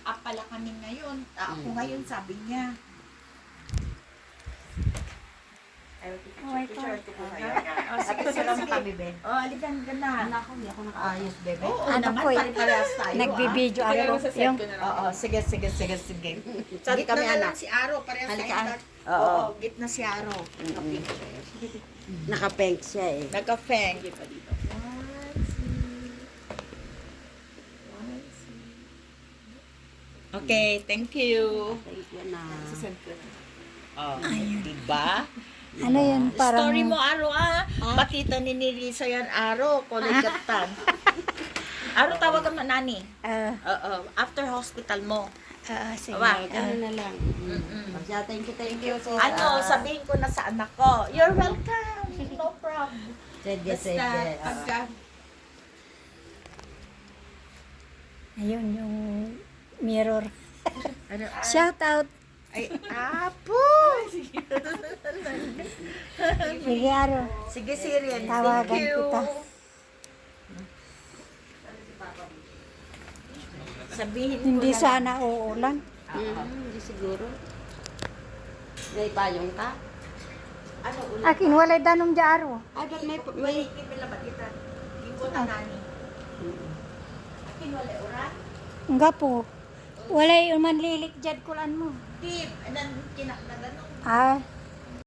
up pala kami ngayon. Ako ngayon, sabi niya. Sige, kami, Ben. alikan ka na. Ako, hindi ako nakaayos, bebe. Oo, Ano naman, ko eh, pare-parehas tayo. nagbibideo ako. Yung, Oo, sige. Saan Gitna kami, na anak? lang si Aro, parehas Halika, tayo. ah. Oo, Oo. gitna si Aro. Naka-pink siya eh. Nagka-feng. Okay, thank you. Thank you na. Oh, diba? ano yun, parang... Story mo, Aro, Bakita ni Nilisa yan, Aro. Kolegatan. Aro, tawagan mo, nani. Oo, after hospital mo. Sige. Awa. Ganun na lang. Siya, thank you. sis. Sabihin ko na sa anak ko, you're welcome. No problem. Sige. pagka Ayun, yung mirror. ano, Shout out. ay, apo! Sige, Aro. Sige, Sirin. Tawagan Thank you. kita. Sabihin ko Hindi na sana uulan. Hindi siguro. May payong ka? Ano, ulit? Akin, walay danong di, Aro. Ay, ba't may... May kipila ba kita? Gingo na nani. Akin wala ura? Nga po. Walay manlilik dyan kulan mo. Tip, anan kinak na ganun. Ah,